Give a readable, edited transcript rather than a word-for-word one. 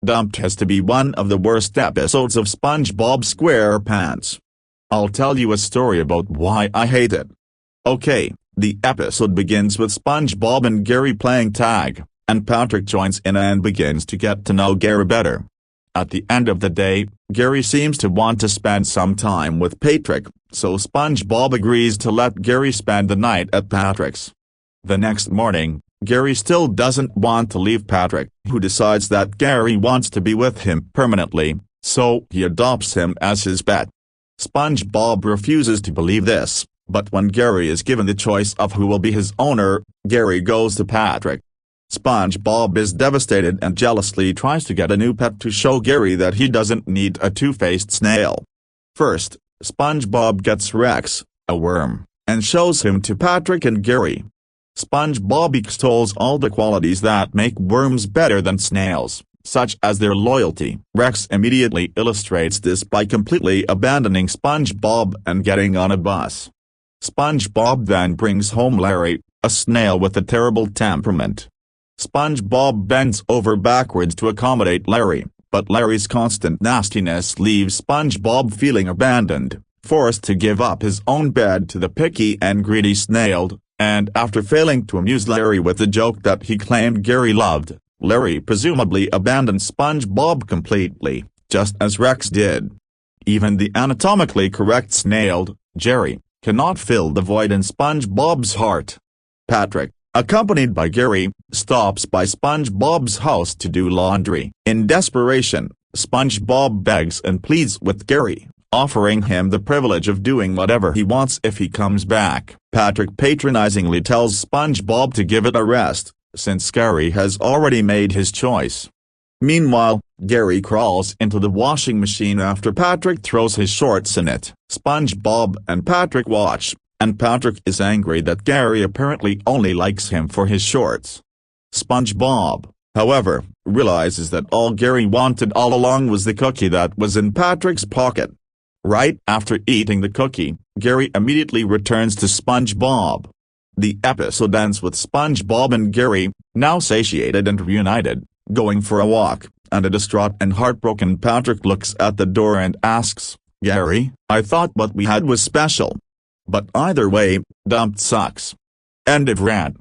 Dumped has to be one of the worst episodes of SpongeBob SquarePants. I'll tell you a story about why I hate it. Okay, the episode begins with SpongeBob and Gary playing tag, and Patrick joins in and begins to get to know Gary better. At the end of the day, Gary seems to want to spend some time with Patrick, so SpongeBob agrees to let Gary spend the night at Patrick's. The next morning, Gary still doesn't want to leave Patrick, who decides that Gary wants to be with him permanently, so he adopts him as his pet. SpongeBob refuses to believe this, but when Gary is given the choice of who will be his owner, Gary goes to Patrick. SpongeBob is devastated and jealously tries to get a new pet to show Gary that he doesn't need a two-faced snail. First, SpongeBob gets Rex, a worm, and shows him to Patrick and Gary. SpongeBob extols all the qualities that make worms better than snails, such as their loyalty. Rex immediately illustrates this by completely abandoning SpongeBob and getting on a bus. SpongeBob then brings home Larry, a snail with a terrible temperament. SpongeBob bends over backwards to accommodate Larry, but Larry's constant nastiness leaves SpongeBob feeling abandoned, forced to give up his own bed to the picky and greedy snail, and after failing to amuse Larry with the joke that he claimed Gary loved, Larry presumably abandoned SpongeBob completely, just as Rex did. Even the anatomically correct snail, Jerry, cannot fill the void in SpongeBob's heart. Patrick, accompanied by Gary, stops by SpongeBob's house to do laundry. In desperation, SpongeBob begs and pleads with Gary, offering him the privilege of doing whatever he wants if he comes back. Patrick patronizingly tells SpongeBob to give it a rest, since Gary has already made his choice. Meanwhile, Gary crawls into the washing machine after Patrick throws his shorts in it. SpongeBob and Patrick watch, and Patrick is angry that Gary apparently only likes him for his shorts. SpongeBob, however, realizes that all Gary wanted all along was the cookie that was in Patrick's pocket. Right after eating the cookie, Gary immediately returns to SpongeBob. The episode ends with SpongeBob and Gary, now satiated and reunited, going for a walk, and a distraught and heartbroken Patrick looks at the door and asks, "Gary, I thought what we had was special." But either way, Dumped sucks. End of rant.